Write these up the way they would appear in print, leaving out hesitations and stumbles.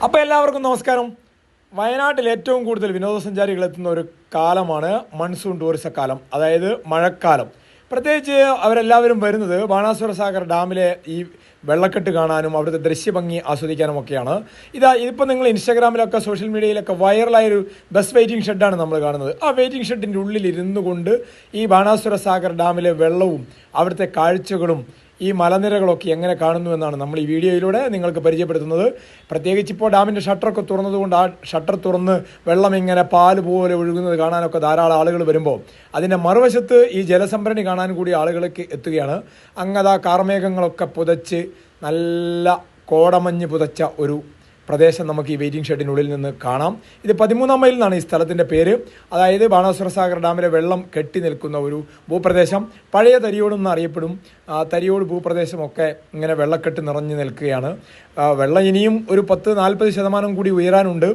അപ്പോൾ എല്ലാവർക്കും നമസ്കാരം. വയനാട്ടിൽ ഏറ്റവും കൂടുതൽ വിനോദസഞ്ചാരികൾ എത്തുന്ന ഒരു കാലമാണ് മൺസൂൺ ടൂറിസം കാലം, അതായത് മഴക്കാലം. പ്രത്യേകിച്ച് അവരെല്ലാവരും വരുന്നത് ബാണാസുര സാഗർ ഡാമിലെ ഈ വെള്ളക്കെട്ട് കാണാനും അവിടുത്തെ ദൃശ്യഭംഗി ആസ്വദിക്കാനും ഒക്കെയാണ്. ഇതിപ്പോൾ നിങ്ങൾ ഇൻസ്റ്റാഗ്രാമിലൊക്കെ സോഷ്യൽ മീഡിയയിലൊക്കെ വൈറലായൊരു ബസ് വെയിറ്റിംഗ് ഷെഡാണ് നമ്മൾ കാണുന്നത്. ആ വെയിറ്റിംഗ് ഷെഡിൻ്റെ ഉള്ളിൽ ഇരുന്നു കൊണ്ട് ഈ ബാണാസുര സാഗർ ഡാമിലെ വെള്ളവും അവിടുത്തെ കാഴ്ചകളും ഈ മലനിരകളൊക്കെ എങ്ങനെ കാണുന്നു എന്നാണ് നമ്മൾ ഈ വീഡിയോയിലൂടെ നിങ്ങൾക്ക് പരിചയപ്പെടുത്തുന്നത്. പ്രത്യേകിച്ച് ഇപ്പോൾ ഡാമിൻ്റെ ഷട്ടറൊക്കെ തുറന്നതുകൊണ്ട് ആ ഷട്ടർ തുറന്ന് വെള്ളം ഇങ്ങനെ പാല് പോലെ ഒഴുകുന്നത് കാണാനൊക്കെ ധാരാളം ആളുകൾ വരുമ്പോൾ അതിൻ്റെ മറുവശത്ത് ഈ ജലസംഭരണി കാണാൻ കൂടി ആളുകൾക്ക് എത്തുകയാണ്. അങ്ങതാ കാർമേഘങ്ങളൊക്കെ പുതച്ച് നല്ല കോടമഞ്ഞ് പുതച്ച ഒരു പ്രദേശം നമുക്ക് ഈ വെയിറ്റിംഗ് ഷെഡിനുള്ളിൽ നിന്ന് കാണാം. ഇത് 13 മൈൽ എന്നാണ് ഈ സ്ഥലത്തിൻ്റെ പേര്. അതായത് ബാണാസുര സാഗർ ഡാമിലെ വെള്ളം കെട്ടി നിൽക്കുന്ന ഒരു ഭൂപ്രദേശം. പഴയ തരിയോടെന്ന് അറിയപ്പെടും. തരിയോട് ഭൂപ്രദേശമൊക്കെ ഇങ്ങനെ വെള്ളക്കെട്ട് നിറഞ്ഞു നിൽക്കുകയാണ്. വെള്ളം ഇനിയും ഒരു 10-40% കൂടി ഉയരാനുണ്ട്.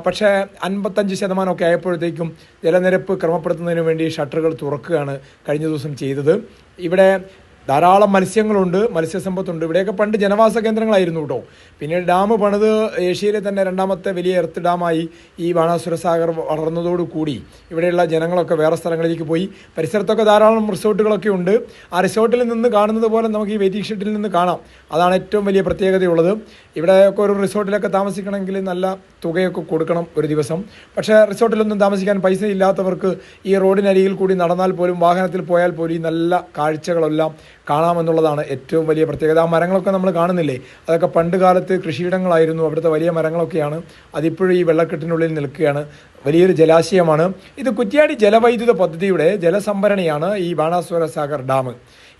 പക്ഷേ 55% ആയപ്പോഴത്തേക്കും ജലനിരപ്പ് ക്രമപ്പെടുത്തുന്നതിന് വേണ്ടി ഷട്ടറുകൾ തുറക്കുകയാണ് കഴിഞ്ഞ ദിവസം ചെയ്തത്. ഇവിടെ ധാരാളം മത്സ്യങ്ങളുണ്ട്, മത്സ്യസമ്പത്തുണ്ട്. ഇവിടെയൊക്കെ പണ്ട് ജനവാസ കേന്ദ്രങ്ങളായിരുന്നു കേട്ടോ. പിന്നീട് ഡാം പണിത് ഏഷ്യയിലെ തന്നെ 2ാമത്തെ വലിയ എർത്ത് ഡാമായി ഈ ബാണാസുര സാഗർ വളർന്നതോടുകൂടി ഇവിടെയുള്ള ജനങ്ങളൊക്കെ വേറെ സ്ഥലങ്ങളിലേക്ക് പോയി. പരിസരത്തൊക്കെ ധാരാളം റിസോർട്ടുകളൊക്കെ ഉണ്ട്. ആ റിസോർട്ടിൽ നിന്ന് കാണുന്നത് പോലെ നമുക്ക് ഈ വെയിറ്റിംഗ് ഷെഡിൽ നിന്ന് കാണാം. അതാണ് ഏറ്റവും വലിയ പ്രത്യേകതയുള്ളത്. ഇവിടെയൊക്കെ ഒരു റിസോർട്ടിലൊക്കെ താമസിക്കണമെങ്കിൽ നല്ല തുകയൊക്കെ കൊടുക്കണം ഒരു ദിവസം. പക്ഷേ റിസോർട്ടിലൊന്നും താമസിക്കാൻ പൈസ ഇല്ലാത്തവർക്ക് ഈ റോഡിനരികിൽ കൂടി നടന്നാൽ പോലും വാഹനത്തിൽ പോയാൽ പോലും ഈ നല്ല കാഴ്ചകളെല്ലാം കാണാമെന്നുള്ളതാണ് ഏറ്റവും വലിയ പ്രത്യേകത. ആ മരങ്ങളൊക്കെ നമ്മൾ കാണുന്നില്ലേ, അതൊക്കെ പണ്ട് കാലത്ത് കൃഷിയിടങ്ങളായിരുന്നു. അവിടുത്തെ വലിയ മരങ്ങളൊക്കെയാണ്. അതിപ്പോഴും ഈ വെള്ളക്കെട്ടിനുള്ളിൽ നിൽക്കുകയാണ്. വലിയൊരു ജലാശയമാണ് ഇത്. കുറ്റ്യാടി ജലവൈദ്യുത പദ്ധതിയുടെ ജലസംഭരണിയാണ് ഈ ബാണാസുര സാഗർ ഡാം.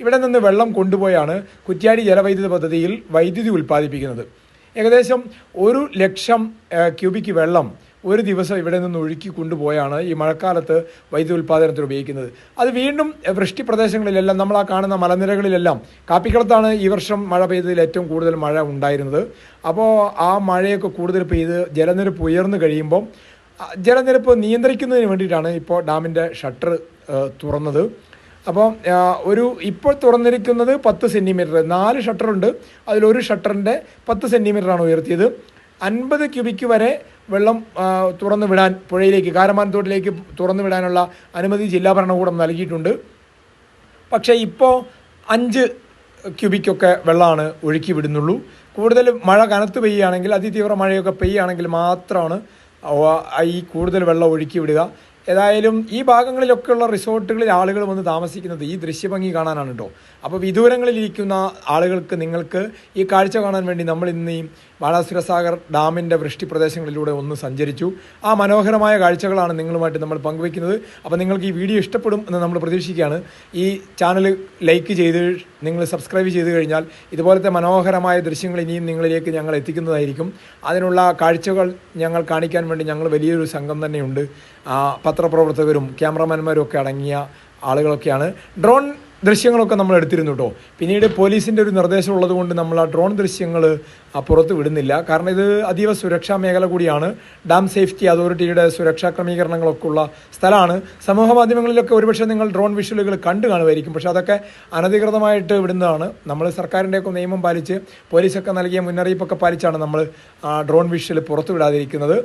ഇവിടെ നിന്ന് വെള്ളം കൊണ്ടുപോയാണ് കുറ്റ്യാടി ജലവൈദ്യുത പദ്ധതിയിൽ വൈദ്യുതി ഉൽപ്പാദിപ്പിക്കുന്നത്. ഏകദേശം 1,00,000 ക്യൂബിക് വെള്ളം ഒരു ദിവസം ഇവിടെ നിന്ന് ഒഴുക്കി കൊണ്ടുപോയാണ് ഈ മഴക്കാലത്ത് വൈദ്യുതി ഉൽപ്പാദനത്തിന് ഉപയോഗിക്കുന്നത്. അത് വീണ്ടും വൃഷ്ടി പ്രദേശങ്ങളിലെല്ലാം നമ്മൾ ആ കാണുന്ന മലനിരകളിലെല്ലാം, കാപ്പിക്കുളത്താണ് ഈ വർഷം മഴ പെയ്തതിൽ ഏറ്റവും കൂടുതൽ മഴ ഉണ്ടായിരുന്നത്. അപ്പോൾ ആ മഴയൊക്കെ കൂടുതൽ പെയ്ത് ജലനിരപ്പ് ഉയർന്നു കഴിയുമ്പം ജലനിരപ്പ് നിയന്ത്രിക്കുന്നതിന് വേണ്ടിയിട്ടാണ് ഇപ്പോൾ ഡാമിൻ്റെ ഷട്ടർ തുറന്നത്. അപ്പോൾ ഇപ്പോൾ തുറന്നിരിക്കുന്നത് 10 സെൻറ്റിമീറ്റർ, 4 ഷട്ടറുണ്ട്. അതിലൊരു ഷട്ടറിൻ്റെ 10 സെൻറ്റിമീറ്ററാണ് ഉയർത്തിയത്. 50 ക്യൂബിക്ക് വരെ വെള്ളം തുറന്നു വിടാൻ പുഴയിലേക്ക്, കാരമാനത്തോട്ടിലേക്ക് തുറന്നു വിടാനുള്ള അനുമതി ജില്ലാ ഭരണകൂടം നൽകിയിട്ടുണ്ട്. പക്ഷേ ഇപ്പോൾ 5 ക്യൂബിക്കൊക്കെ വെള്ളമാണ് ഒഴുക്കി വിടുന്നുള്ളൂ. കൂടുതൽ മഴ കനത്ത് പെയ്യുകയാണെങ്കിൽ, അതിതീവ്ര മഴയൊക്കെ പെയ്യുകയാണെങ്കിൽ മാത്രമാണ് ഈ കൂടുതൽ വെള്ളം ഒഴുക്കി വിടുക. ഏതായാലും ഈ ഭാഗങ്ങളിലൊക്കെയുള്ള റിസോർട്ടുകളിൽ ആളുകൾ വന്ന് താമസിക്കുന്നത് ഈ ദൃശ്യഭംഗി കാണാനാണ് കേട്ടോ. അപ്പോൾ വിദൂരങ്ങളിലിരിക്കുന്ന ആളുകൾക്ക്, നിങ്ങൾക്ക് ഈ കാഴ്ച കാണാൻ വേണ്ടി നമ്മൾ ഇന്ന് ഈ ബാണാസുര സാഗർ ഡാമിൻ്റെ വൃഷ്ടി പ്രദേശങ്ങളിലൂടെ ഒന്ന് സഞ്ചരിച്ചു. ആ മനോഹരമായ കാഴ്ചകളാണ് നിങ്ങളുമായിട്ട് നമ്മൾ പങ്കുവയ്ക്കുന്നത്. അപ്പോൾ നിങ്ങൾക്ക് ഈ വീഡിയോ ഇഷ്ടപ്പെടും എന്ന് നമ്മൾ പ്രതീക്ഷിക്കുകയാണ്. ഈ ചാനൽ ലൈക്ക് ചെയ്ത് നിങ്ങൾ സബ്സ്ക്രൈബ് ചെയ്ത് കഴിഞ്ഞാൽ ഇതുപോലത്തെ മനോഹരമായ ദൃശ്യങ്ങൾ ഇനിയും നിങ്ങളിലേക്ക് ഞങ്ങൾ എത്തിക്കുന്നതായിരിക്കും. അതിനുള്ള കാഴ്ചകൾ ഞങ്ങൾ കാണിക്കാൻ വേണ്ടി ഞങ്ങൾ വലിയൊരു സംഘം തന്നെയുണ്ട്. പത്രപ്രവർത്തകരും ക്യാമറമാന്മാരും ഒക്കെ അടങ്ങിയ ആളുകളൊക്കെയാണ്. ഡ്രോൺ ദൃശ്യങ്ങളൊക്കെ നമ്മൾ എടുത്തിരുന്നു കേട്ടോ. പിന്നീട് പോലീസിൻ്റെ ഒരു നിർദ്ദേശം ഉള്ളതുകൊണ്ട് നമ്മൾ ആ ഡ്രോൺ ദൃശ്യങ്ങൾ പുറത്ത് വിടുന്നില്ല. കാരണം ഇത് അതീവ സുരക്ഷാ മേഖല കൂടിയാണ്. ഡാം സേഫ്റ്റി അതോറിറ്റിയുടെ സുരക്ഷാ ക്രമീകരണങ്ങളൊക്കെ ഉള്ള സ്ഥലമാണ്. സമൂഹ മാധ്യമങ്ങളിലൊക്കെ ഒരുപക്ഷെ നിങ്ങൾ ഡ്രോൺ വിഷ്വലുകൾ കണ്ടു കാണുമായിരിക്കും. പക്ഷേ അതൊക്കെ അനധികൃതമായിട്ട് വിടുന്നതാണ്. നമ്മൾ സർക്കാരിൻ്റെയൊക്കെ നിയമം പാലിച്ച്, പോലീസൊക്കെ നൽകിയ മുന്നറിയിപ്പൊക്കെ പാലിച്ചാണ് നമ്മൾ ഡ്രോൺ വിഷ്വൽ പുറത്തു വിടാതിരിക്കുന്നത്.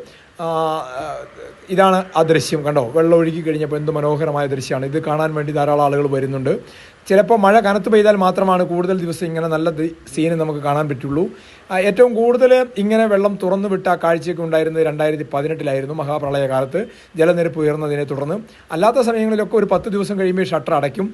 ഇതാണ് ആ ദൃശ്യം, കണ്ടോ? വെള്ളം ഒഴുകി കഴിഞ്ഞപ്പോൾ എന്ത് മനോഹരമായ ദൃശ്യമാണ്. ഇത് കാണാൻ വേണ്ടി ധാരാളം ആളുകൾ വരുന്നുണ്ട്. ചിലപ്പോൾ മഴ കനത്ത് പെയ്താൽ മാത്രമാണ് കൂടുതൽ ദിവസം ഇങ്ങനെ നല്ല സീന് നമുക്ക് കാണാൻ പറ്റുള്ളൂ. ഏറ്റവും കൂടുതൽ ഇങ്ങനെ വെള്ളം തുറന്നു വിട്ട കാഴ്ചയൊക്കെ ഉണ്ടായിരുന്നത് 2018 മഹാപ്രളയകാലത്ത് ജലനിരപ്പ് ഉയർന്നതിനെ തുടർന്ന്. അല്ലാത്ത സമയങ്ങളിലൊക്കെ ഒരു 10 ദിവസം കഴിയുമ്പോൾ ഷട്ടർ അടയ്ക്കും.